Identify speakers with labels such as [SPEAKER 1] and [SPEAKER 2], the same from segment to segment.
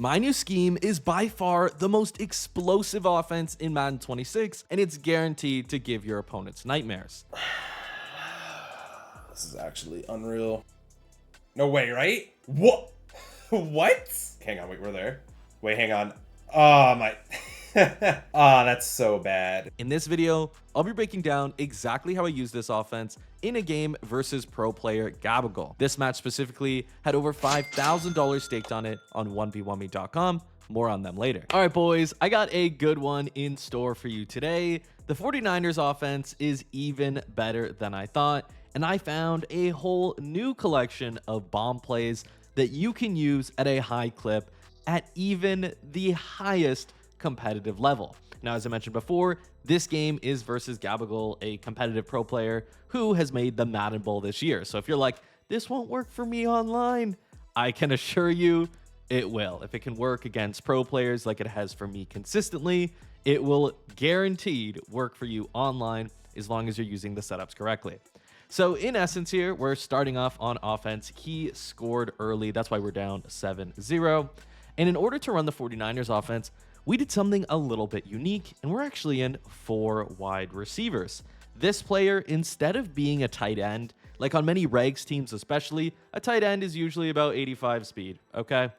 [SPEAKER 1] My new scheme is by far the most explosive offense in Madden 26, and it's guaranteed to give your opponents nightmares.
[SPEAKER 2] This is actually unreal. No way, right? What? What? Hang on, wait, we're there. Wait, hang on. Oh, my... Ah, that's so bad.
[SPEAKER 1] In this video, I'll be breaking down exactly how I use this offense in a game versus pro player Gabagol. This match specifically had over $5,000 staked on it on 1v1me.com. More on them later. All right, boys, I got a good one in store for you today. The 49ers offense is even better than I thought, and I found a whole new collection of bomb plays that you can use at a high clip at even the highest competitive level. Now, as I mentioned before, this game is versus Gabagol, a competitive pro player who has made the Madden Bowl this year. So if you're like, this won't work for me online, I can assure you it will. If it can work against pro players like it has for me consistently, it will guaranteed work for you online as long as you're using the setups correctly. So in essence here, we're starting off on offense. He scored early. That's why we're down 7-0. And in order to run the 49ers offense, we did something a little bit unique, and we're actually in 4 wide receivers. This player, instead of being a tight end, like on many regs teams especially, a tight end is usually about 85 speed, okay?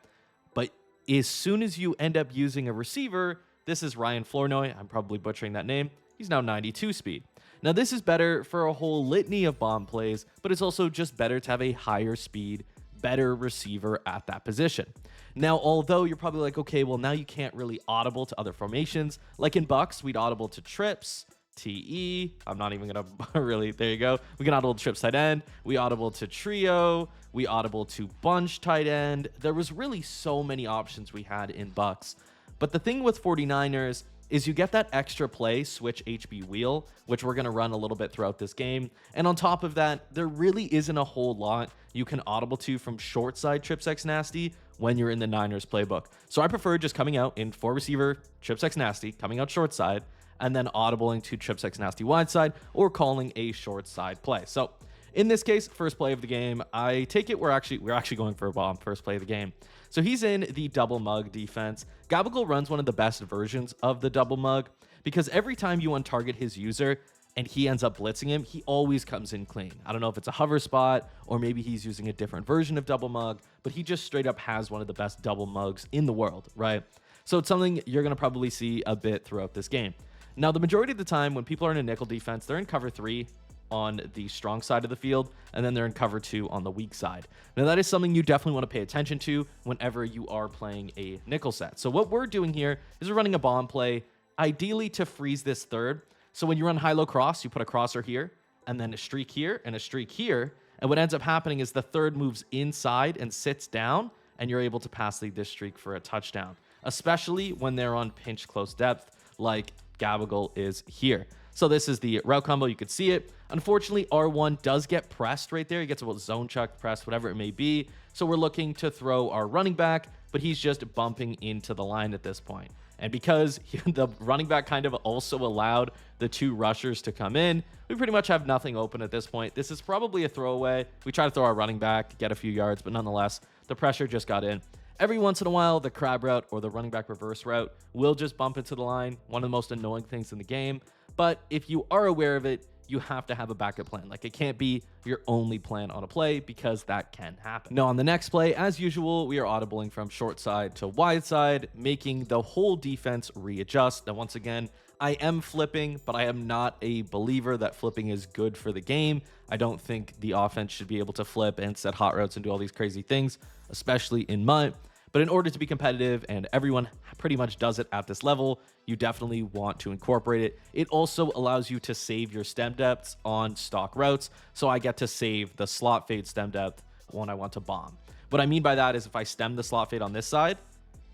[SPEAKER 1] But as soon as you end up using a receiver, this is Ryan Flournoy, I'm probably butchering that name, he's now 92 speed. Now this is better for a whole litany of bomb plays, but it's also just better to have a higher speed, better receiver at that position. Now, although you're probably like, okay, well, now you can't really audible to other formations. Like in Bucks, we'd audible to trips, TE. I'm not even going to really, there you go. We can audible to trips tight end. We audible to trio. We audible to bunch tight end. There was really so many options we had in Bucks. But the thing with 49ers is you get that extra play, switch HB wheel, which we're going to run a little bit throughout this game. And on top of that, there really isn't a whole lot you can audible to from short side trips X nasty when you're in the Niners playbook. So I prefer just coming out in 4 receiver trips X nasty, coming out short side, and then audibling to trips X nasty wide side or calling a short side play. So in this case, first play of the game, I take it we're actually going for a bomb first play of the game. So he's in the double mug defense. Gabagol runs one of the best versions of the double mug because every time you untarget his user and he ends up blitzing him, he always comes in clean. I don't know if it's a hover spot or maybe he's using a different version of double mug, but he just straight up has one of the best double mugs in the world, right? So it's something you're going to probably see a bit throughout this game. Now, the majority of the time when people are in a nickel defense, they're in cover 3 on the strong side of the field, and then they're in cover 2 on the weak side. Now, that is something you definitely want to pay attention to whenever you are playing a nickel set. So what we're doing here is we're running a bomb play, ideally to freeze this third. So when you run high-low cross, you put a crosser here, and then a streak here, and a streak here, and what ends up happening is the third moves inside and sits down, and you're able to pass lead this streak for a touchdown, especially when they're on pinch close depth like Gabagol is here. So this is the route combo. You could see it. Unfortunately, R1 does get pressed right there. He gets a little zone chuck pressed, whatever it may be. So we're looking to throw our running back, but he's just bumping into the line at this point. And because the running back kind of also allowed the 2 rushers to come in, we pretty much have nothing open at this point. This is probably a throwaway. We try to throw our running back, get a few yards, but nonetheless, the pressure just got in. Every once in a while, the crab route or the running back reverse route will just bump into the line. One of the most annoying things in the game. But if you are aware of it, you have to have a backup plan. Like, it can't be your only plan on a play because that can happen. Now, on the next play, as usual, we are audibling from short side to wide side, making the whole defense readjust. Now, once again, I am flipping, but I am not a believer that flipping is good for the game. I don't think the offense should be able to flip and set hot routes and do all these crazy things, especially in MUT. But in order to be competitive, and everyone pretty much does it at this level, you definitely want to incorporate it. It also allows you to save your stem depths on stock routes. So I get to save the slot fade stem depth when I want to bomb. What I mean by that is if I stem the slot fade on this side,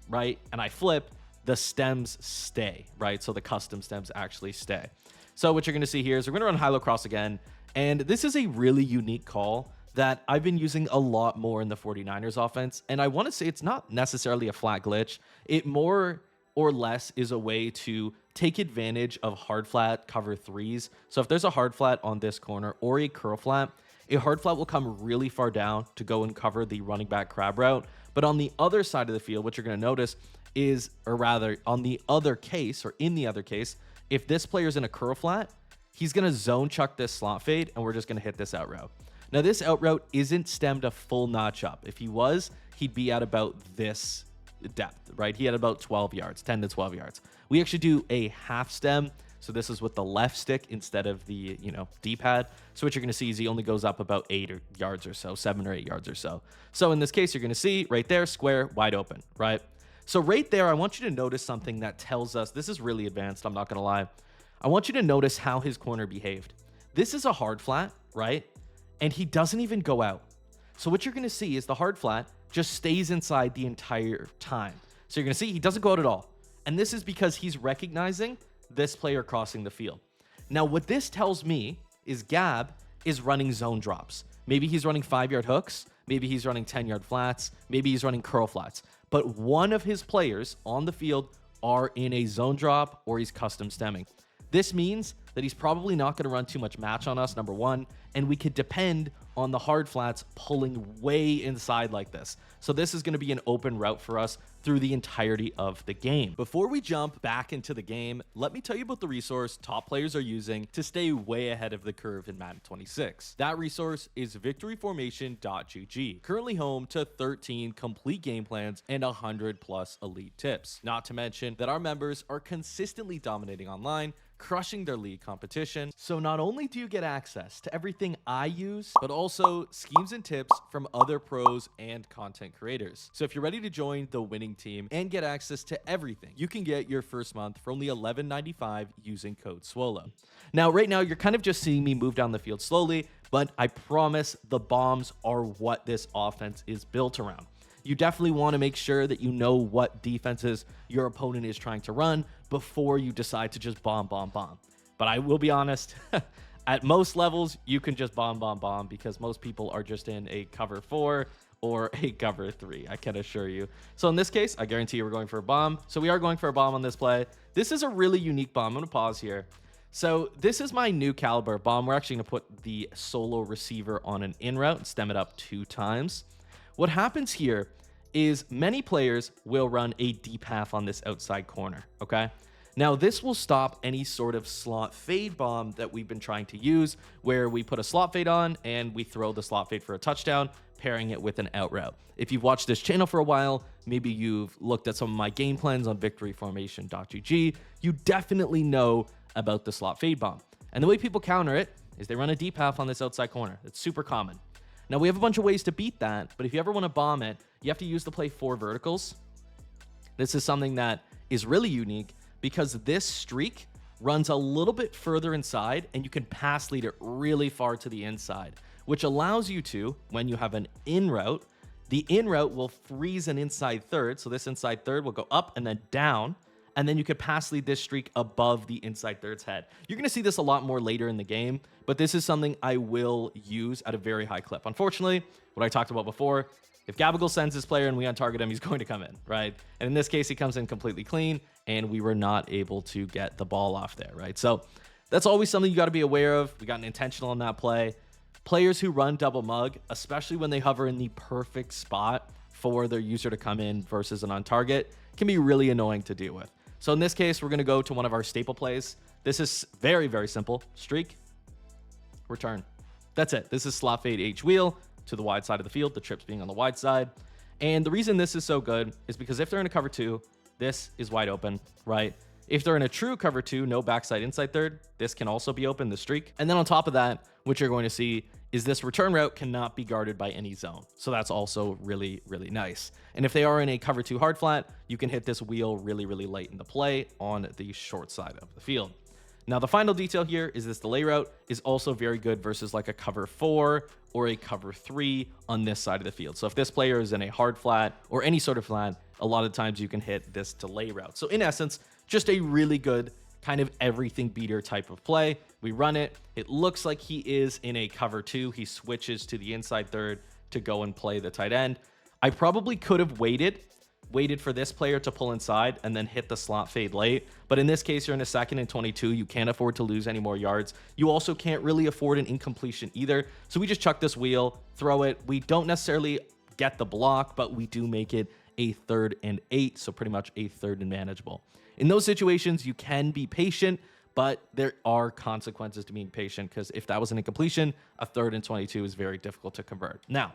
[SPEAKER 1] right, and I flip, the stems stay, right? So the custom stems actually stay. So what you're going to see here is we're going to run high-low cross again. And this is a really unique call that I've been using a lot more in the 49ers offense. And I want to say it's not necessarily a flat glitch. It more or less is a way to take advantage of hard flat cover 3s. So if there's a hard flat on this corner or a curl flat, a hard flat will come really far down to go and cover the running back crab route. But on the other side of the field, what you're going to notice is, or rather on the other case, or in the other case, if this player's in a curl flat, he's going to zone chuck this slot fade, and we're just going to hit this out route. Now, this out route isn't stemmed a full notch up. If he was, he'd be at about this depth, right? He had about 12 yards, 10 to 12 yards. We actually do a half stem. So this is with the left stick instead of the, D-pad. So what you're going to see is he only goes up about 8 yards or so, 7 or 8 yards or so. So in this case, you're going to see right there, square, wide open, right? So right there, I want you to notice something that tells us, this is really advanced, I'm not going to lie. I want you to notice how his corner behaved. This is a hard flat, right? And he doesn't even go out. So what you're going to see is the hard flat just stays inside the entire time. So you're going to see he doesn't go out at all. And this is because he's recognizing this player crossing the field. Now, what this tells me is Gab is running zone drops. Maybe he's running 5-yard hooks. Maybe he's running 10-yard flats. Maybe he's running curl flats. But one of his players on the field are in a zone drop or he's custom stemming. This means that he's probably not going to run too much match on us, number one, and we could depend on the hard flats pulling way inside like this. So this is going to be an open route for us through the entirety of the game. Before we jump back into the game, let me tell you about the resource top players are using to stay way ahead of the curve in Madden 26. That resource is victoryformation.gg, currently home to 13 complete game plans and 100 plus elite tips. Not to mention that our members are consistently dominating online, crushing their league competition. So not only do you get access to everything I use, but also schemes and tips from other pros and content creators. So if you're ready to join the winning team and get access to everything, you can get your first month for only $11.95 using code SWOLO. Now, right now, you're kind of just seeing me move down the field slowly, but I promise the bombs are what this offense is built around. You definitely want to make sure that you know what defenses your opponent is trying to run before you decide to just bomb. But I will be honest, at most levels, you can just bomb because most people are just in a cover 4 or a cover 3, I can assure you. So in this case, I guarantee you we're going for a bomb. So we are going for a bomb on this play. This is a really unique bomb. I'm going to pause here. So this is my new caliber bomb. We're actually going to put the solo receiver on an in route and stem it up 2 times. What happens here is many players will run a deep half on this outside corner, okay? Now, this will stop any sort of slot fade bomb that we've been trying to use, where we put a slot fade on and we throw the slot fade for a touchdown, pairing it with an out route. If you've watched this channel for a while, maybe you've looked at some of my game plans on victoryformation.gg, you definitely know about the slot fade bomb. And the way people counter it is they run a deep half on this outside corner. It's super common. Now, we have a bunch of ways to beat that, but if you ever want to bomb it, you have to use the play 4 verticals. This is something that is really unique because this streak runs a little bit further inside and you can pass lead it really far to the inside, which allows you to, when you have an in route, the in route will freeze an inside third. So this inside third will go up and then down. And then you could pass lead this streak above the inside third's head. You're going to see this a lot more later in the game, but this is something I will use at a very high clip. Unfortunately, what I talked about before, if Gabagol sends this player and we untarget him, he's going to come in, right? And in this case, he comes in completely clean, and we were not able to get the ball off there, right? So that's always something you got to be aware of. We got an intentional on that play. Players who run double mug, especially when they hover in the perfect spot for their user to come in versus an on target, can be really annoying to deal with. So in this case, we're going to go to one of our staple plays. This is very, very simple. Streak, return. That's it. This is slot fade H wheel to the wide side of the field, the trips being on the wide side. And the reason this is so good is because if they're in a cover 2, this is wide open, right? If they're in a true cover 2, no backside inside third, this can also be open, the streak. And then on top of that, what you're going to see is this return route cannot be guarded by any zone. So that's also really, really nice. And if they are in a cover 2 hard flat, you can hit this wheel really, really late in the play on the short side of the field. Now, the final detail here is this delay route is also very good versus like a cover 4 or a cover 3 on this side of the field. So if this player is in a hard flat or any sort of flat, a lot of times you can hit this delay route. So in essence, just a really good kind of everything beater type of play. We run it. It looks like he is in a cover 2. He switches to the inside third to go and play the tight end. I probably could have waited waited for this player to pull inside and then hit the slot fade late. But in this case, you're in a 2nd and 22. You can't afford to lose any more yards. You also can't really afford an incompletion either. So we just chuck this wheel, throw it. We don't necessarily get the block, but we do make it a 3rd and 8. So pretty much a 3rd and manageable. In those situations, you can be patient, but there are consequences to being patient, because if that was an incompletion, a 3rd and 22 is very difficult to convert. Now,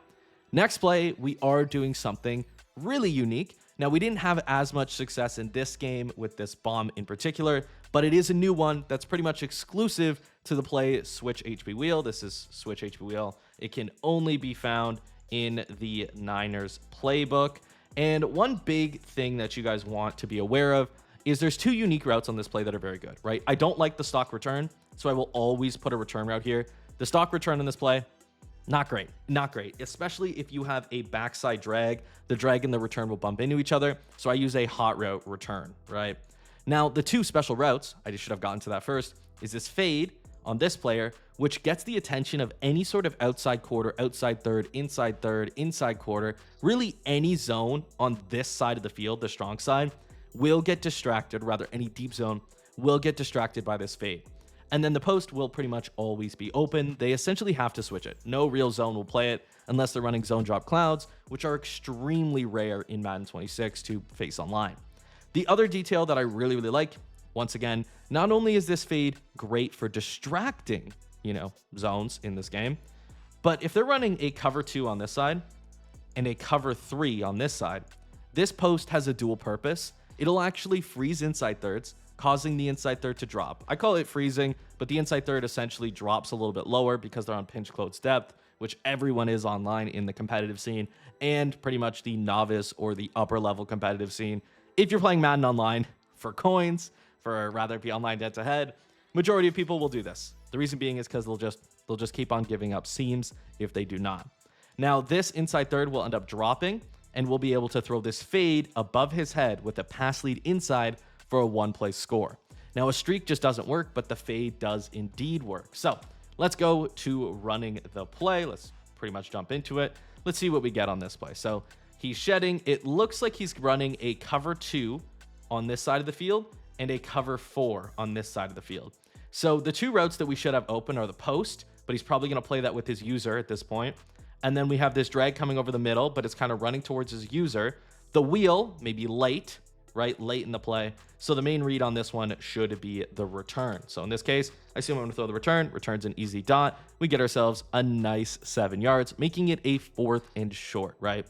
[SPEAKER 1] next play, we are doing something really unique. Now, we didn't have as much success in this game with this bomb in particular, but it is a new one that's pretty much exclusive to the play Switch HP Wheel. This is Switch HP Wheel. It can only be found in the Niners playbook. And one big thing that you guys want to be aware of is there's 2 unique routes on this play that are very good, right? I don't like the stock return, so I will always put a return route here. The stock return in this play, not great, especially if you have a backside drag. The drag and the return will bump into each other, so I use a hot route return, right? Now, the 2 special routes, I just should have gotten to that first, is this fade on this player, which gets the attention of any sort of outside quarter, outside third, inside quarter, really any zone on this side of the field, the strong side, will get distracted, rather any deep zone will get distracted by this fade. And then the post will pretty much always be open. They essentially have to switch it. No real zone will play it unless they're running zone drop clouds, which are extremely rare in Madden 26 to face online. The other detail that I really like, once again, not only is this fade great for distracting, zones in this game, but if they're running a cover 2 on this side and a cover 3 on this side, this post has a dual purpose. It'll actually freeze inside thirds, causing the inside third to drop. I call it freezing, but the inside third essentially drops a little bit lower because they're on pinch close depth, which everyone is online in the competitive scene, and pretty much the novice or the upper level competitive scene. If you're playing Madden online for coins, for rather be online head to head, majority of people will do this. The reason being is because they'll just keep on giving up seams if they do not. Now, this inside third will end up dropping, and we'll be able to throw this fade above his head with a pass lead inside for a 1-play score. Now, a streak just doesn't work, but the fade does indeed work. So let's go to running the play. Let's pretty much jump into it. Let's see what we get on this play. So he's shedding. It looks like he's running a cover 2 on this side of the field and a cover 4 on this side of the field. So the 2 routes that we should have open are the post, but he's probably going to play that with his user at this point. And then we have this drag coming over the middle, but it's kind of running towards his user. The wheel may be late, right? Late in the play. So the main read on this one should be the return. So in this case, I assume I'm going to throw the return. Return's an easy dot. We get ourselves a nice 7 yards, making it a 4th and short, right?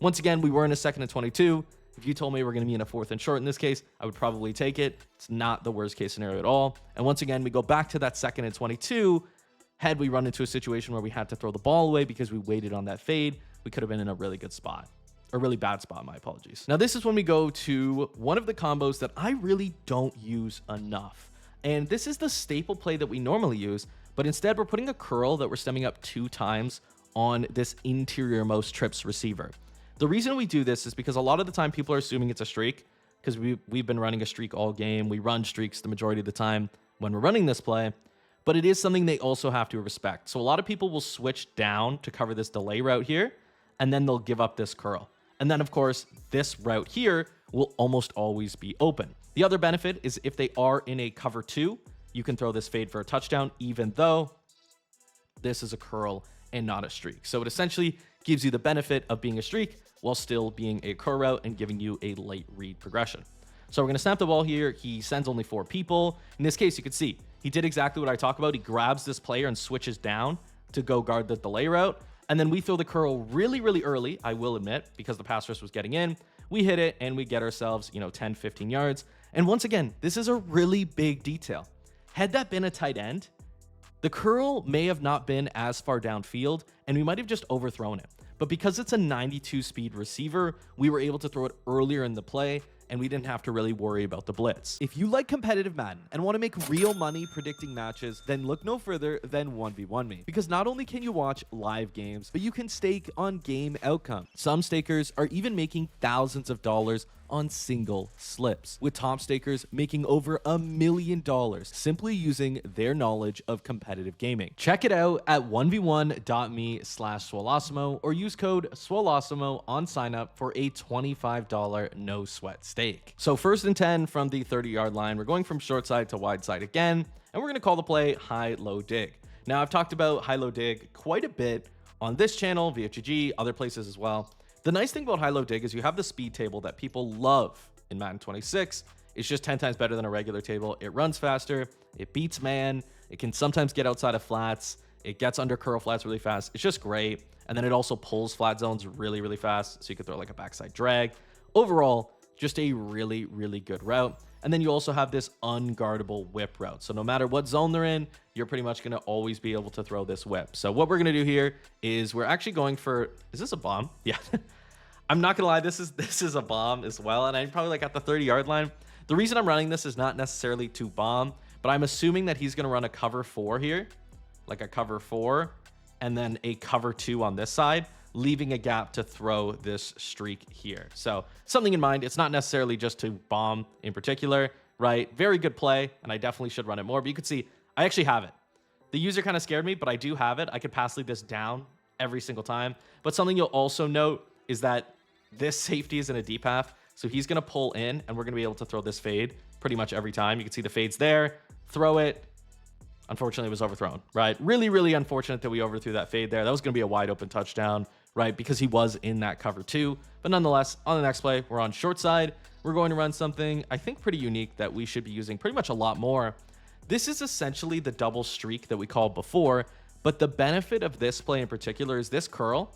[SPEAKER 1] Once again, we were in a 2nd and 22. If you told me we're going to be in a 4th and short in this case, I would probably take it. It's not the worst case scenario at all. And once again, we go back to that 2nd and 22. Had we run into a situation where we had to throw the ball away because we waited on that fade, we could have been in a really good spot. A really bad spot, my apologies. Now, this is when we go to one of the combos that I really don't use enough. And this is the staple play that we normally use, but instead we're putting a curl that we're stemming up 2 times on this interior most trips receiver. The reason we do this is because a lot of the time people are assuming it's a streak, because we've been running a streak all game. We run streaks the majority of the time when we're running this play. But it is something they also have to respect. So a lot of people will switch down to cover this delay route here, and then they'll give up this curl. And then, of course, this route here will almost always be open. The other benefit is if they are in a cover 2, you can throw this fade for a touchdown, even though this is a curl and not a streak. So it essentially gives you the benefit of being a streak while still being a curl route and giving you a late read progression. So we're going to snap the ball here. He sends only 4 people. In this case, you can see he did exactly what I talked about. He grabs this player and switches down to go guard the delay route. And then we throw the curl really, really early, I will admit, because the pass rush was getting in. We hit it and we get ourselves, 10, 15 yards. And once again, this is a really big detail. Had that been a tight end, the curl may have not been as far downfield and we might have just overthrown it. But because it's a 92 speed receiver, we were able to throw it earlier in the play and we didn't have to really worry about the blitz.
[SPEAKER 3] If you like competitive Madden and want to make real money predicting matches, then look no further than 1v1me. Because not only can you watch live games, but you can stake on game outcome. Some stakers are even making thousands of dollars on single slips, with top stakers making over $1 million simply using their knowledge of competitive gaming. Check it out at 1v1.me/Swolosimo or use code Swolosimo on sign up for a $25 no sweat stake. So first and 10 from the 30-yard line, we're going from short side to wide side again, and we're going to call the play high-low dig. Now, I've talked about high-low dig quite a bit on this channel, VFGG, other places as well. The nice thing about high-low dig is you have the speed table that people love in Madden 26. It's just 10 times better than a regular table. It runs faster, it beats man, it can sometimes get outside of flats, it gets under curl flats really fast. It's just great. And then it also pulls flat zones really, really fast, so you can throw like a backside drag. Overall, just a really, really good route. And then you also have this unguardable whip route. So no matter what zone they're in, you're pretty much going to always be able to throw this whip. So what we're going to do here is we're actually going for, is this a bomb? Yeah. I'm not going to lie, this is a bomb as well. And I'm probably like at the 30-yard line. The reason I'm running this is not necessarily to bomb, but I'm assuming that he's going to run a cover 4 here, like a cover 4, and then a cover 2 on this side, leaving a gap to throw this streak here. So something in mind, it's not necessarily just to bomb in particular, right? Very good play, and I definitely should run it more, but you can see I actually have it. The user kind of scared me, but I do have it. I could pass lead this down every single time. But something you'll also note is that this safety is in a deep half, so he's going to pull in, and we're going to be able to throw this fade pretty much every time. You can see the fade's there, throw it. Unfortunately, it was overthrown, right? Really, really unfortunate that we overthrew that fade there. That was going to be a wide open touchdown, right? Because he was in that cover 2. But nonetheless, on the next play, we're on short side. We're going to run something, I think, pretty unique that we should be using pretty much a lot more. This is essentially the double streak that we called before, but the benefit of this play in particular is this curl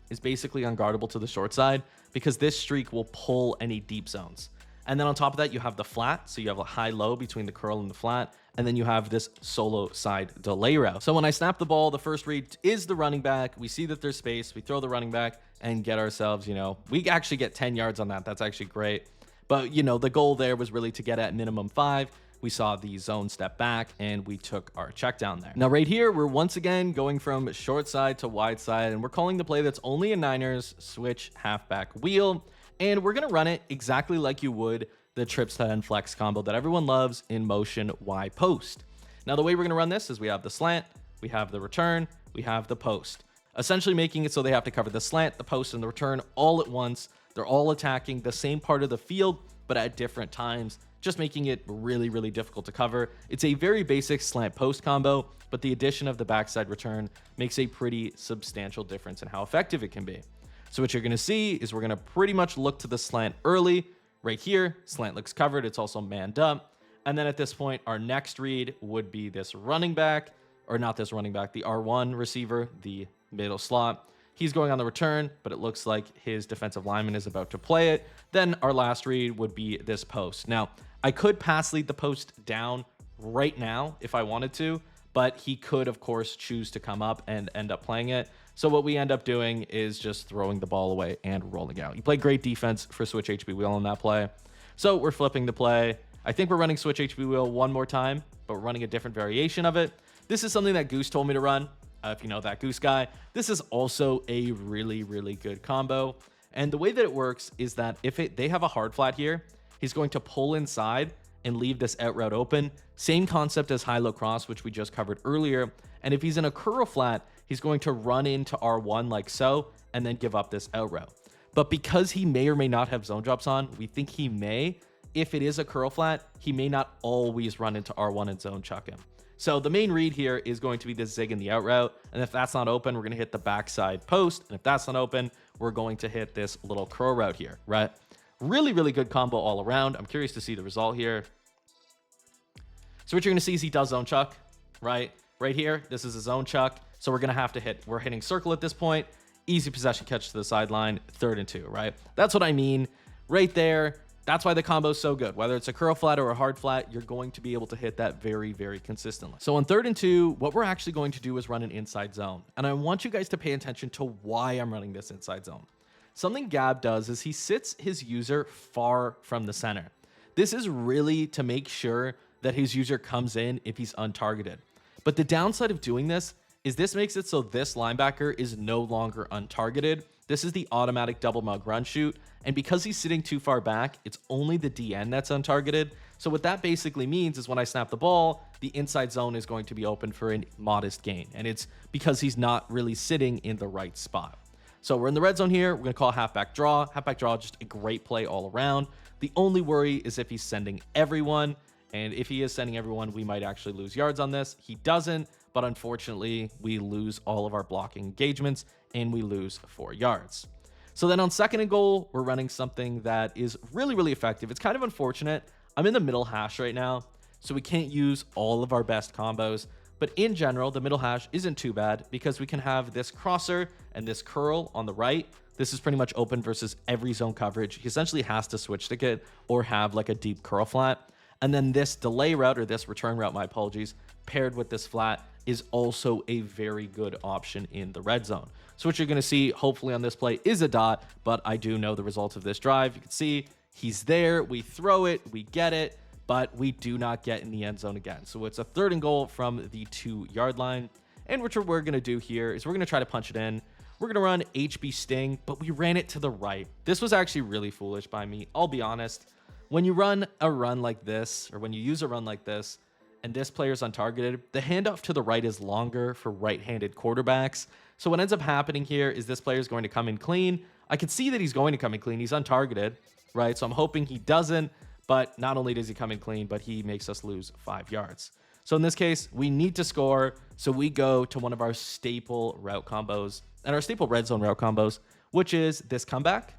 [SPEAKER 3] is basically unguardable to the short side because this streak will pull any deep zones. And then on top of that, you have the flat. So you have a high-low between the curl and the flat. And then you have this solo side delay route. So when I snap the ball, the first read is the running back. We see that there's space. We throw the running back and get ourselves, we actually get 10 yards on that. That's actually great. But, the goal there was really to get at minimum 5. We saw the zone step back and we took our check down there. Now right here, we're once again going from short side to wide side, and we're calling the play that's only a Niners switch halfback wheel. And we're going to run it exactly like you would the trips to end flex combo that everyone loves in motion Y post. Now, the way we're going to run this is we have the slant, we have the return, we have the post, essentially making it so they have to cover the slant, the post, and the return all at once. They're all attacking the same part of the field, but at different times, just making it really, really difficult to cover. It's a very basic slant post combo, but the addition of the backside return makes a pretty substantial difference in how effective it can be. So what you're going to see is we're going to pretty much look to the slant early. Right here, slant looks covered. It's also manned up. And then at this point, our next read would be this running back, or not this running back, the R1 receiver, the middle slot. He's going on the return, but it looks like his defensive lineman is about to play it. Then our last read would be this post. Now, I could pass lead the post down right now if I wanted to, but he could, of course, choose to come up and end up playing it. So what we end up doing is just throwing the ball away and rolling out. You play great defense for switch HB wheel on that play. So we're flipping the play. I think we're running switch HB wheel one more time, but we're running a different variation of it. This is something that Goose told me to run. If you know that Goose guy, this is also a really, really good combo. And the way that it works is that if they have a hard flat here, he's going to pull inside and leave this out route open. Same concept as high-low cross, which we just covered earlier. And if he's in a curl flat, he's going to run into R1 like so, and then give up this out route. But because he may or may not have zone drops on, we think he may. If it is a curl flat, he may not always run into R1 and zone chuck him. So the main read here is going to be this zig in the out route. And if that's not open, we're going to hit the backside post. And if that's not open, we're going to hit this little curl route here, right? Really, really good combo all around. I'm curious to see the result here. So what you're going to see is he does zone chuck, right? Right here, this is a zone chuck. So we're going to have to hit. We're hitting circle at this point. Easy possession catch to the sideline, 3rd and 2, right? That's what I mean right there. That's why the combo is so good. Whether it's a curl flat or a hard flat, you're going to be able to hit that very, very consistently. So on 3rd and 2, what we're actually going to do is run an inside zone. And I want you guys to pay attention to why I'm running this inside zone. Something Gab does is he sits his user far from the center. This is really to make sure that his user comes in if he's untargeted. But the downside of doing this is this makes it so this linebacker is no longer untargeted This is the automatic double mug run shoot. And because he's sitting too far back, it's only the DN that's untargeted. So what that basically means is when I snap the ball, the inside zone is going to be open for a modest gain. And it's because he's not really sitting in the right spot. So we're in the red zone here. We're going to call halfback draw. Halfback draw, just a great play all around. The only worry is if he's sending everyone. And if he is sending everyone, we might actually lose yards on this. He doesn't, but unfortunately, we lose all of our blocking engagements and we lose 4 yards. So then on 2nd and goal, we're running something that is really, really effective. It's kind of unfortunate. I'm in the middle hash right now, so we can't use all of our best combos. But in general, the middle hash isn't too bad because we can have this crosser and this curl on the right. This is pretty much open versus every zone coverage. He essentially has to switch stick it or have like a deep curl flat. And then this delay route, or this return route, my apologies, paired with this flat is also a very good option in the red zone. So what you're going to see, hopefully on this play, is a dot, but I do know the results of this drive. You can see he's there, we throw it, we get it, but we do not get in the end zone again. So it's a 3rd and goal from the 2-yard line. And what we're going to do here is we're going to try to punch it in. We're going to run HB Sting, but we ran it to the right. This was actually really foolish by me. I'll be honest. When you run a run like this, or when you use a run like this, and this player's untargeted, the handoff to the right is longer for right-handed quarterbacks. So what ends up happening here is this player is going to come in clean. I can see that he's going to come in clean. He's untargeted, right? So I'm hoping he doesn't, but not only does he come in clean, but he makes us lose 5 yards. So in this case, we need to score. So we go to one of our staple route combos and our staple red zone route combos, which is this comeback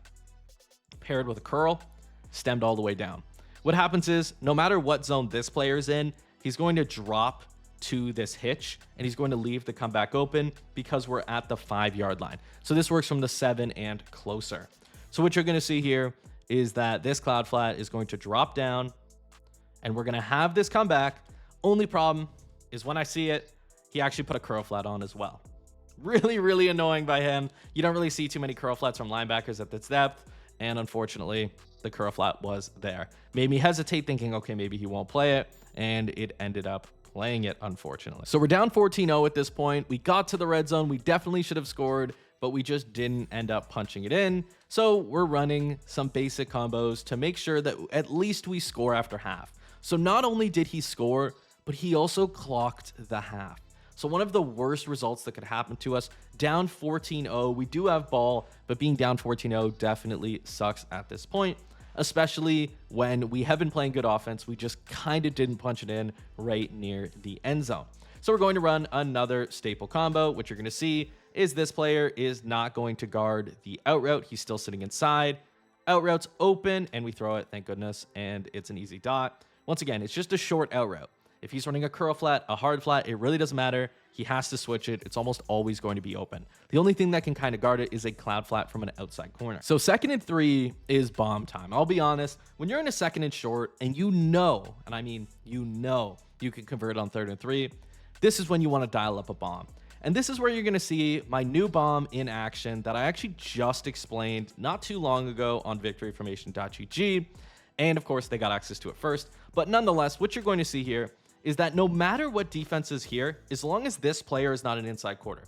[SPEAKER 3] paired with a curl, stemmed all the way down. What happens is no matter what zone this player is in, he's going to drop to this hitch and he's going to leave the comeback open because we're at the 5-yard line. So this works from the 7 and closer. So what you're going to see here is that this cloud flat is going to drop down and we're going to have this comeback. Only problem is when I see it, he actually put a curl flat on as well. Really, really annoying by him. You don't really see too many curl flats from linebackers at this depth. And unfortunately, the curl flat was there. Made me hesitate thinking, okay, maybe he won't play it. And it ended up playing it, unfortunately. So we're down 14-0 at this point. We got to the red zone. We definitely should have scored, but we just didn't end up punching it in. So we're running some basic combos to make sure that at least we score after half. So not only did he score, but he also clocked the half. So one of the worst results that could happen to us, down 14-0. We do have ball, but being down 14-0 definitely sucks at this point, especially when we have been playing good offense. We just kind of didn't punch it in right near the end zone. So we're going to run another staple combo. What you're going to see is this player is not going to guard the out route. He's still sitting inside. Out route's open, and we throw it, thank goodness, and it's an easy dot. Once again, it's just a short out route. If he's running a curl flat, a hard flat, it really doesn't matter. He has to switch it. It's almost always going to be open. The only thing that can kind of guard it is a cloud flat from an outside corner. So 2nd and 3 is bomb time. I'll be honest, when you're in a 2nd and short and you know, and I mean, you can convert on 3rd and 3, this is when you want to dial up a bomb. And this is where you're going to see my new bomb in action that I actually just explained not too long ago on victoryformation.gg. And of course, they got access to it first. But nonetheless, what you're going to see here is that no matter what defense is here, as long as this player is not an inside quarter,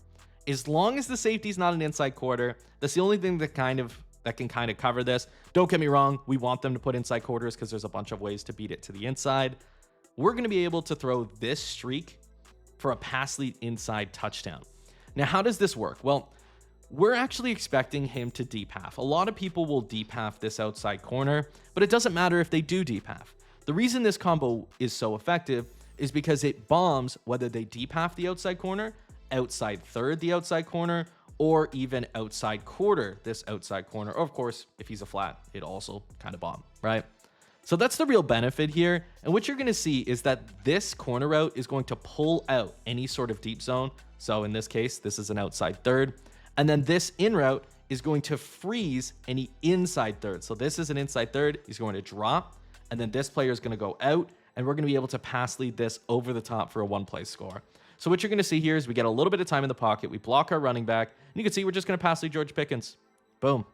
[SPEAKER 3] as long as the safety is not an inside quarter, that's the only thing that can kind of cover this. Don't get me wrong, we want them to put inside quarters because there's a bunch of ways to beat it to the inside. We're going to be able to throw this streak for a pass lead inside touchdown. Now, how does this work? Well, we're actually expecting him to deep half. A lot of people will deep half this outside corner, but it doesn't matter if they do deep half. The reason this combo is so effective is because it bombs whether they deep half the outside corner, outside third the outside corner, or even outside quarter this outside corner. Or of course, if he's a flat, it also kind of bomb, right? So that's the real benefit here. And what you're going to see is that this corner route is going to pull out any sort of deep zone. So in this case, this is an outside third. And then this in route is going to freeze any inside third. So this is an inside third. He's going to drop. And then this player is going to go out. And we're going to be able to pass lead this over the top for a one-play score. So what you're going to see here is we get a little bit of time in the pocket. We block our running back. And you can see we're just going to pass lead George Pickens. Boom.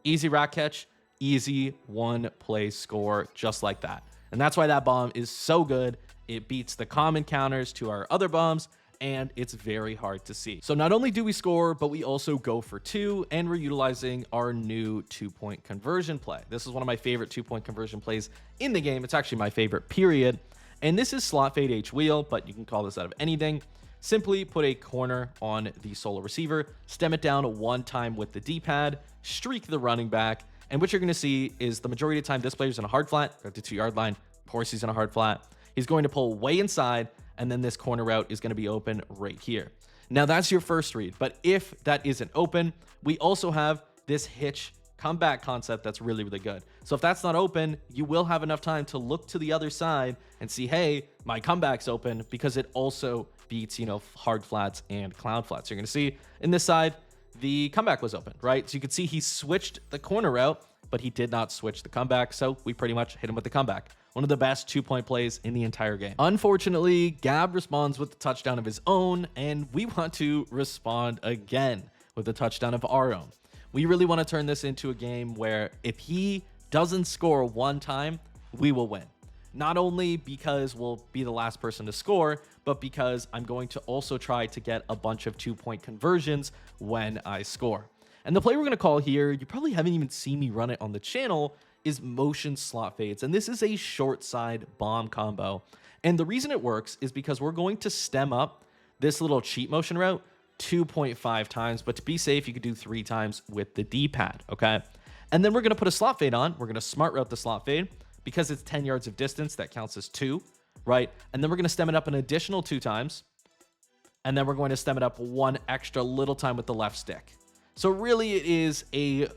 [SPEAKER 3] Easy rack catch. Easy one-play score just like that. And that's why that bomb is so good. It beats the common counters to our other bombs. and it's very hard to see. So not only do we score, but we also go for two, and we're utilizing our new 2-point conversion play. This is one of my favorite 2-point conversion plays in the game. It's actually my favorite, period. And this is slot fade H wheel, but you can call this out of anything. Simply put a corner on the solo receiver, stem it down one time with the D-pad, streak the running back, and what you're going to see is the majority of the time this player's in a hard flat, at the 2-yard line. Of course, he's in a hard flat. He's going to pull way inside, and then this corner route is going to be open right here. Now, that's your first read, but if that isn't open, we also have this hitch comeback concept that's really, really good. So if that's not open, you will have enough time to look to the other side and see, hey, my comeback's open, because it also beats, hard flats and clown flats. You're going to see in this side, the comeback was open, right? So you can see he switched the corner route, but he did not switch the comeback. So we pretty much hit him with the comeback. One of the best 2-point plays in the entire game. Unfortunately, Gab responds with the touchdown of his own, and we want to respond again with a touchdown of our own. We really want to turn this into a game where if he doesn't score one time, we will win. Not only because we'll be the last person to score, but because I'm going to also try to get a bunch of 2-point conversions when I score. And the play we're going to call here, you probably haven't even seen me run it on the channel, is motion slot fades. And this is a short side bomb combo. And the reason it works is because we're going to stem up this little cheat motion route 2.5 times, but to be safe, you could do 3 times with the D-pad, okay? And then we're going to put a slot fade on. We're going to smart route the slot fade. Because it's 10 yards of distance, that counts as 2, right? And then we're going to stem it up an additional 2 times. And then we're going to stem it up 1 extra little time with the left stick. So really it is a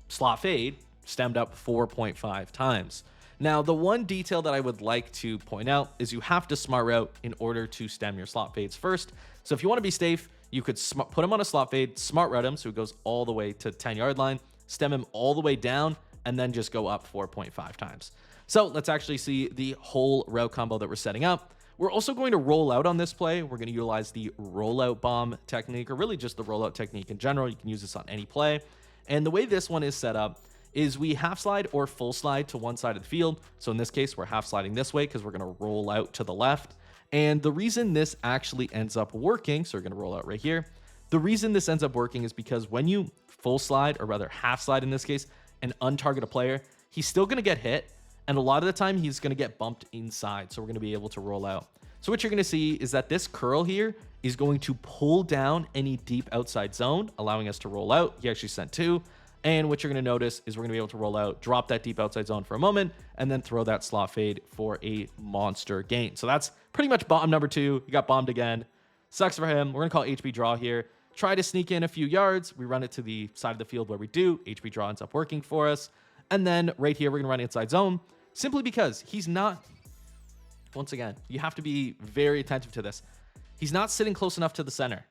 [SPEAKER 3] slot fade stemmed up 4.5 times. Now, the one detail that I would like to point out is you have to smart route in order to stem your slot fades first. So if you want to be safe, you could put him on a slot fade, smart route him so he goes all the way to 10-yard line, stem him all the way down, and then just go up 4.5 times. So let's actually see the whole route combo that we're setting up. We're also going to roll out on this play. We're going to utilize the rollout bomb technique, or really just the rollout technique in general. You can use this on any play. And the way this one is set up is we half slide or full slide to one side of the field. So in this case, we're half sliding this way because we're going to roll out to the left. And the reason this actually ends up working, so we're going to roll out right here. The reason this ends up working is because when you full slide, or rather half slide in this case, and untarget a player, he's still going to get hit. And a lot of the time, he's going to get bumped inside. So we're going to be able to roll out. So what you're going to see is that this curl here is going to pull down any deep outside zone, allowing us to roll out. He actually sent 2. And what you're going to notice is we're going to be able to roll out, drop that deep outside zone for a moment, and then throw that slot fade for a monster gain. So that's pretty much bomb number 2. He got bombed again. Sucks for him. We're going to call HB draw here. Try to sneak in a few yards. We run it to the side of the field where we do. HB draw ends up working for us. And then right here, we're going to run inside zone. Simply because he's not, once again, you have to be very attentive to this. He's not sitting close enough to the center.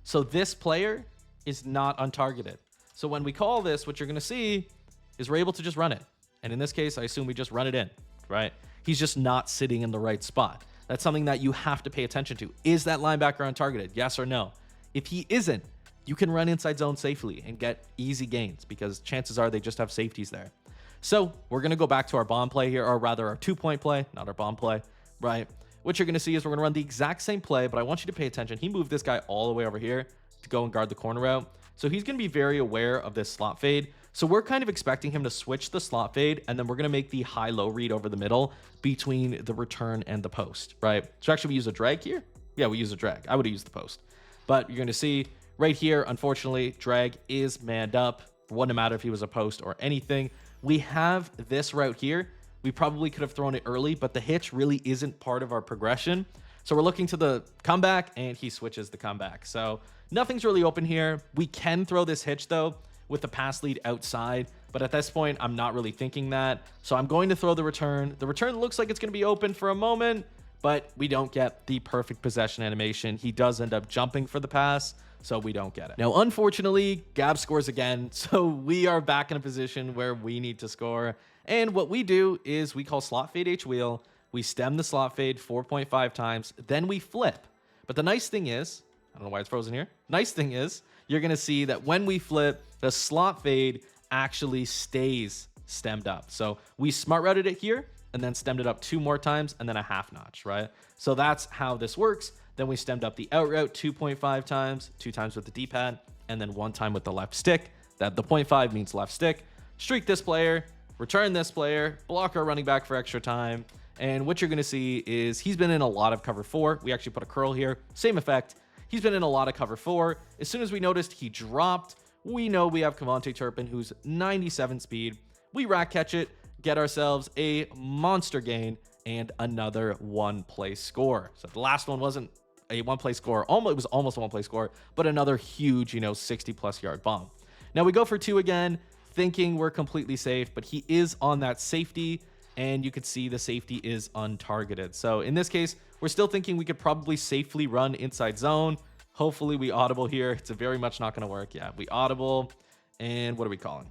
[SPEAKER 3] So this player is not untargeted. So when we call this, what you're going to see is we're able to just run it. And in this case, I assume we just run it in, right? He's just not sitting in the right spot. That's something that you have to pay attention to. Is that linebacker untargeted? Yes or no? If he isn't, you can run inside zone safely and get easy gains because chances are they just have safeties there. So we're going to go back to our bomb play here, or rather our 2-point play, not our bomb play, right? What you're going to see is we're going to run the exact same play, but I want you to pay attention. He moved this guy all the way over here to go and guard the corner route. So he's going to be very aware of this slot fade. So we're kind of expecting him to switch the slot fade, and then we're going to make the high-low read over the middle between the return and the post, right? So actually we use a drag here. Yeah, we use a drag. I would have used the post. But you're going to see right here, unfortunately, drag is manned up. Wouldn't matter if he was a post or anything. We have this route here. We probably could have thrown it early, but the hitch really isn't part of our progression. So we're looking to the comeback, and he switches the comeback. So nothing's really open here. We can throw this hitch, though, with the pass lead outside. But at this point, I'm not really thinking that. So I'm going to throw the return. The return looks like it's going to be open for a moment, but we don't get the perfect possession animation. He does end up jumping for the pass, so we don't get it. Now, unfortunately, Gab scores again, so we are back in a position where we need to score. And what we do is we call slot fade H wheel. We stem the slot fade 4.5 times, then we flip. But the nice thing is, I don't know why it's frozen here. Nice thing is, you're going to see that when we flip, the slot fade actually stays stemmed up. So we smart routed it here, and then stemmed it up 2 more times, and then a half notch, right? So that's how this works. Then we stemmed up the out route 2.5 times, 2 times with the D-pad, and then 1 time with the left stick. That the 0.5 means left stick. Streak this player, return this player, block our running back for extra time. And what you're going to see is he's been in a lot of cover 4. We actually put a curl here. Same effect. He's been in a lot of cover 4. As soon as we noticed he dropped, we know we have Kavonte Turpin, who's 97 speed. We rack catch it, get ourselves a monster gain, and another 1-play score. So the last one wasn't a 1-play score. It was almost a 1-play score, but another huge, 60-plus yard bomb. Now we go for 2 again, thinking we're completely safe, but he is on that safety, and you could see the safety is untargeted. So in this case, we're still thinking we could probably safely run inside zone. Hopefully we audible here. It's very much not going to work. Yeah, we audible, and what are we calling?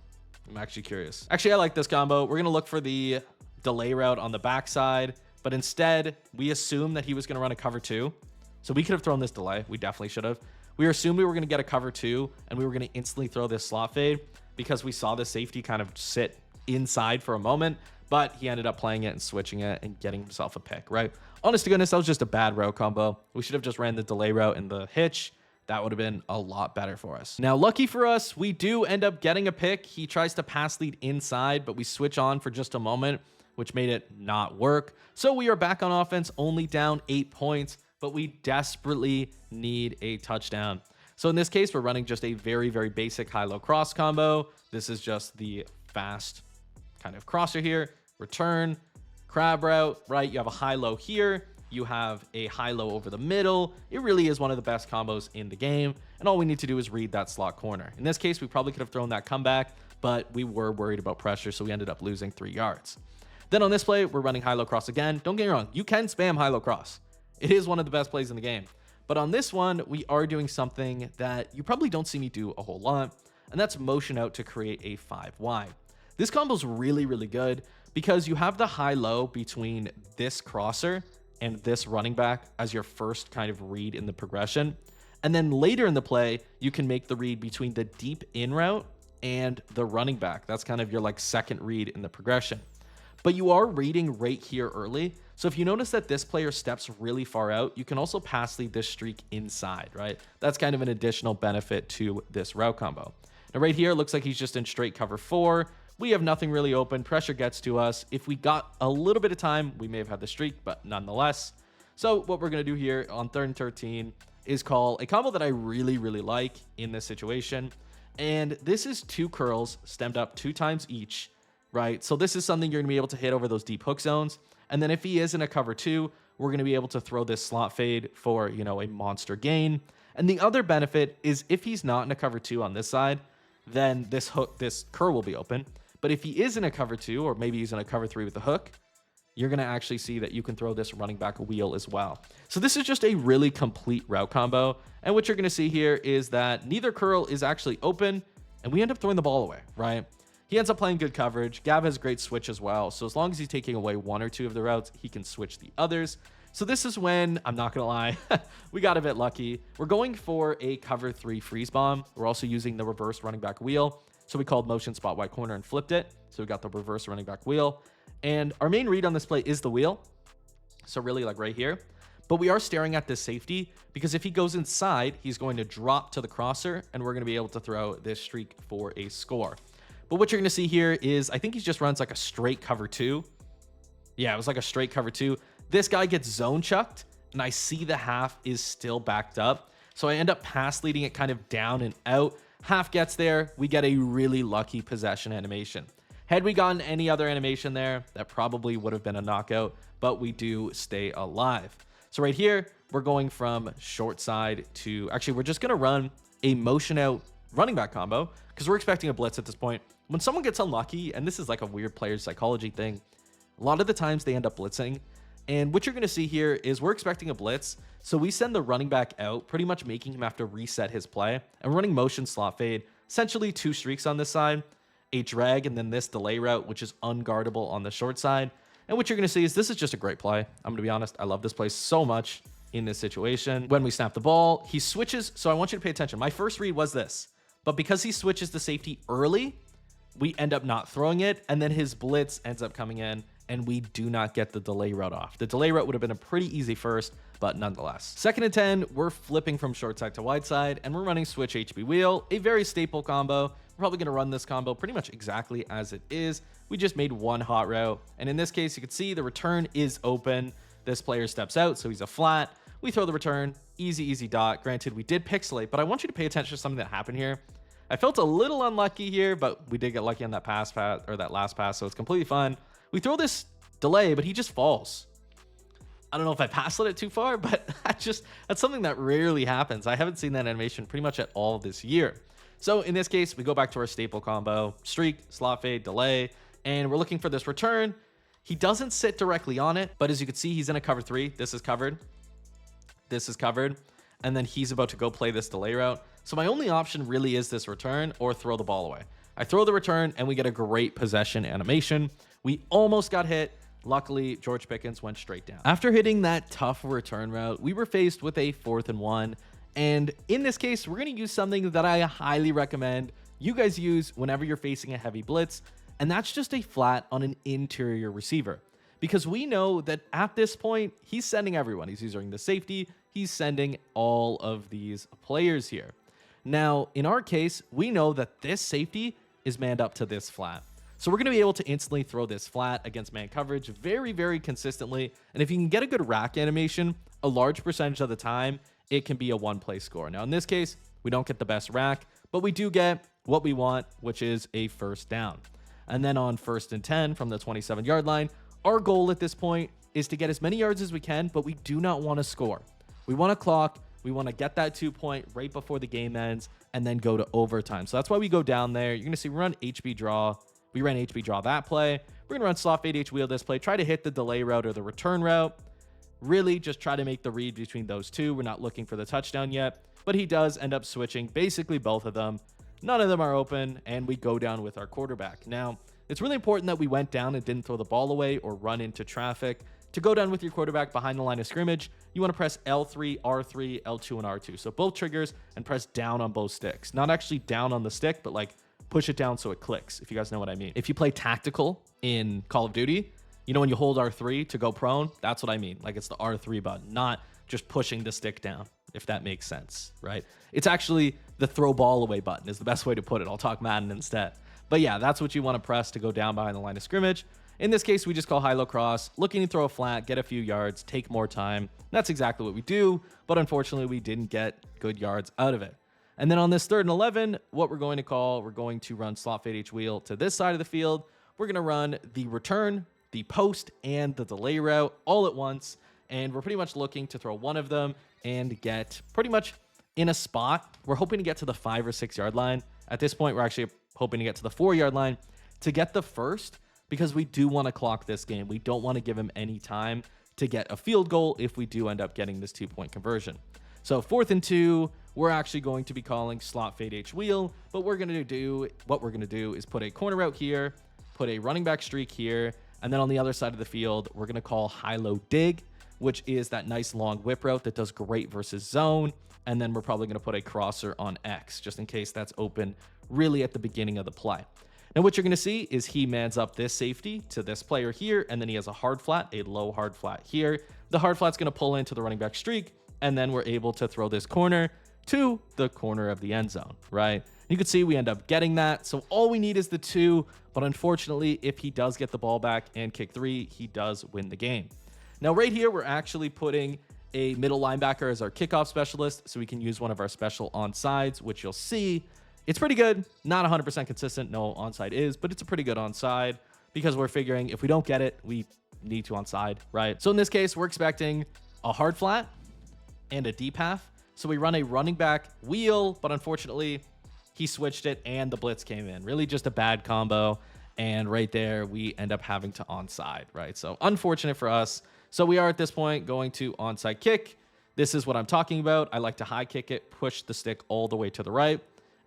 [SPEAKER 3] I'm actually curious. Actually, I like this combo. We're going to look for the delay route on the backside, but instead we assume that he was going to run a cover 2. So we could have thrown this delay. We definitely should have. We assumed we were going to get a cover 2, and we were going to instantly throw this slot fade because we saw the safety kind of sit inside for a moment, but he ended up playing it and switching it and getting himself a pick, right? Honest to goodness, that was just a bad route combo. We should have just ran the delay route and the hitch. That would have been a lot better for us. Now, lucky for us, we do end up getting a pick. He tries to pass lead inside, but we switch on for just a moment, which made it not work. So we are back on offense, only down 8 points, but we desperately need a touchdown. So in this case, we're running just a very, very basic high-low cross combo. This is just the fast kind of crosser here. Return, crab route, right? You have a high-low here. You have a high-low over the middle. It really is one of the best combos in the game. And all we need to do is read that slot corner. In this case, we probably could have thrown that comeback, but we were worried about pressure, so we ended up losing 3 yards. Then on this play, we're running high-low cross again. Don't get me wrong. You can spam high-low cross. It is one of the best plays in the game. But on this one, we are doing something that you probably don't see me do a whole lot, and that's motion out to create a 5 wide. This combo is really, really good because you have the high-low between this crosser and this running back as your first kind of read in the progression. And then later in the play, you can make the read between the deep in route and the running back. That's kind of your second read in the progression. But you are reading right here early. So if you notice that this player steps really far out, you can also pass lead this streak inside, right? That's kind of an additional benefit to this route combo. Now right here, it looks like he's just in straight cover 4. We have nothing really open. Pressure gets to us. If we got a little bit of time, we may have had the streak, but nonetheless. So what we're going to do here on 3rd and 13 is call a combo that I really, really like in this situation. And this is 2 curls stemmed up 2 times each, right? So this is something you're going to be able to hit over those deep hook zones. And then if he is in a cover 2, we're going to be able to throw this slot fade for, a monster gain. And the other benefit is if he's not in a cover 2 on this side, then this curl will be open. But if he is in a cover 2, or maybe he's in a cover 3 with the hook, you're going to actually see that you can throw this running back wheel as well. So this is just a really complete route combo. And what you're going to see here is that neither curl is actually open, and we end up throwing the ball away, right? He ends up playing good coverage. Gav has great switch as well. So as long as he's taking away 1 or 2 of the routes, he can switch the others. So this is when, I'm not going to lie, we got a bit lucky. We're going for a cover 3 freeze bomb. We're also using the reverse running back wheel. So we called motion spot wide corner and flipped it. So we got the reverse running back wheel. And our main read on this play is the wheel. So really right here. But we are staring at this safety because if he goes inside, he's going to drop to the crosser and we're going to be able to throw this streak for a score. But what you're going to see here is I think he just runs a straight cover 2. Yeah, it was a straight cover 2. This guy gets zone chucked and I see the half is still backed up. So I end up pass leading it kind of down and out. Half gets there. We get a really lucky possession animation. Had we gotten any other animation there, that probably would have been a knockout, but we do stay alive. So right here, we're going from short side to, actually, we're just going to run a motion out running back combo because we're expecting a blitz at this point. When someone gets unlucky, and this is a weird player psychology thing, a lot of the times they end up blitzing. And what you're going to see here is we're expecting a blitz. So we send the running back out, pretty much making him have to reset his play. And we're running motion slot fade, essentially 2 streaks on this side, a drag, and then this delay route, which is unguardable on the short side. And what you're going to see is this is just a great play. I'm going to be honest. I love this play so much in this situation. When we snap the ball, he switches. So I want you to pay attention. My first read was this, but because he switches the safety early, we end up not throwing it. And then his blitz ends up coming in and we do not get the delay route off. The delay route would have been a pretty easy first, but nonetheless. Second and 10, we're flipping from short side to wide side, and we're running switch HB wheel, a very staple combo. We're probably going to run this combo pretty much exactly as it is. We just made one hot route, and in this case, you can see the return is open. This player steps out, so he's a flat. We throw the return, easy dot. Granted, we did pixelate, but I want you to pay attention to something that happened here. I felt a little unlucky here, but we did get lucky on that pass, or that last pass, so it's completely fine. We throw this delay, but he just falls. I don't know if I pass lit it too far, but that's something that rarely happens. I haven't seen that animation pretty much at all this year. So in this case, we go back to our staple combo, streak, slot fade, delay, and we're looking for this return. He doesn't sit directly on it, but as you can see, he's in a cover 3. This is covered. This is covered. And then he's about to go play this delay route. So my only option really is this return or throw the ball away. I throw the return and we get a great possession animation. We almost got hit. Luckily, George Pickens went straight down. After hitting that tough return route, we were faced with a 4th and 1. And in this case, we're going to use something that I highly recommend you guys use whenever you're facing a heavy blitz. And that's just a flat on an interior receiver. Because we know that at this point, he's sending everyone. He's using the safety. He's sending all of these players here. Now, in our case, we know that this safety is manned up to this flat. So we're going to be able to instantly throw this flat against man coverage very consistently. And if you can get a good rack animation, a large percentage of the time, it can be a one-play score. Now, in this case, we don't get the best rack, but we do get what we want, which is a first down. And then on 1st and 10 from the 27-yard line, our goal at this point is to get as many yards as we can, but we do not want to score. We want to clock. We want to get that 2-point right before the game ends and then go to overtime. So that's why we go down there. You're going to see we run HB draw. We ran HB draw that play. We're going to run slot fade H wheel this play. Try to hit the delay route or the return route. Really just try to make the read between those two. We're not looking for the touchdown yet, but he does end up switching basically both of them. None of them are open, and we go down with our quarterback. Now, it's really important that we went down and didn't throw the ball away or run into traffic. To go down with your quarterback behind the line of scrimmage, you want to press L3, R3, L2, and R2. So both triggers, and press down on both sticks. Not actually down on the stick, but like push it down so it clicks, if you guys know what I mean. If you play tactical in Call of Duty, you know when you hold R3 to go prone? That's what I mean. Like it's the R3 button, not just pushing the stick down, if that makes sense, right? It's actually the throw ball away button is the best way to put it. I'll talk Madden instead. But yeah, that's what you want to press to go down behind the line of scrimmage. In this case, we just call high-low cross, looking to throw a flat, get a few yards, take more time. That's exactly what we do, but unfortunately, we didn't get good yards out of it. And then on this 3rd and 11, what we're going to run slot fade H wheel to this side of the field. We're going to run the return, the post, and the delay route all at once. And we're pretty much looking to throw one of them and get pretty much in a spot. We're hoping to get to the 5 or 6 yard line. At this point, we're actually hoping to get to the 4 yard line to get the first, because we do want to clock this game. We don't want to give him any time to get a field goal if we do end up getting this 2-point conversion. So 4th and 2, we're actually going to be calling slot fade H wheel, but what we're going to do is put a corner route here, put a running back streak here, and then on the other side of the field, we're going to call high-low dig, which is that nice long whip route that does great versus zone. And then we're probably going to put a crosser on X, just in case that's open really at the beginning of the play. Now, what you're going to see is he mans up this safety to this player here, and then he has a hard flat, a low hard flat here. The hard flat's going to pull into the running back streak, and then we're able to throw this corner to the corner of the end zone, right? You can see we end up getting that. So all we need is the 2, but unfortunately, if he does get the ball back and kick 3, he does win the game. Now, right here, we're actually putting a middle linebacker as our kickoff specialist, so we can use one of our special onsides, which you'll see. It's pretty good. Not 100% consistent. No, onside is, but it's a pretty good onside because we're figuring if we don't get it, we need to onside, right? So in this case, we're expecting a hard flat and a deep half. So we run a running back wheel, but unfortunately, he switched it and the blitz came in. Really just a bad combo. And right there, we end up having to onside, right? So unfortunate for us. So we are at this point going to onside kick. This is what I'm talking about. I like to high kick it, push the stick all the way to the right,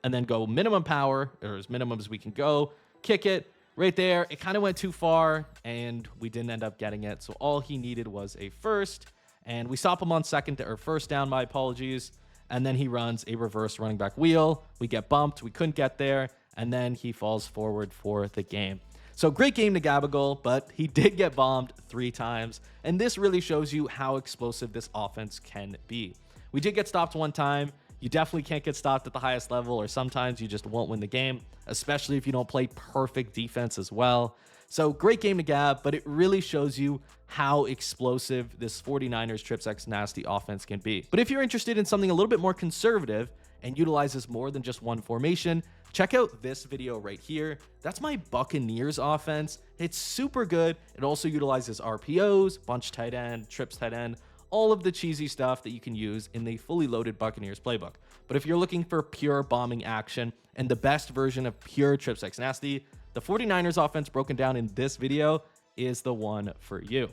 [SPEAKER 3] and then go minimum power, or as minimum as we can go, kick it right there. It kind of went too far, and we didn't end up getting it. So all he needed was a first, and we stop him on second or first down, my apologies. And then he runs a reverse running back wheel. We get bumped. We couldn't get there, and then he falls forward for the game. So great game to Gabagol, but he did get bombed 3 times. And this really shows you how explosive this offense can be. We did get stopped 1 time. You definitely can't get stopped at the highest level, or sometimes you just won't win the game, especially if you don't play perfect defense as well. So great game to Gab, but it really shows you how explosive this 49ers Trips X Nasty offense can be. But if you're interested in something a little bit more conservative and utilizes more than just one formation, check out this video right here. That's my Buccaneers offense. It's super good. It also utilizes RPOs, bunch tight end, trips tight end, all of the cheesy stuff that you can use in the fully loaded Buccaneers playbook. But if you're looking for pure bombing action and the best version of pure Trips X Nasty, the 49ers offense broken down in this video is the one for you.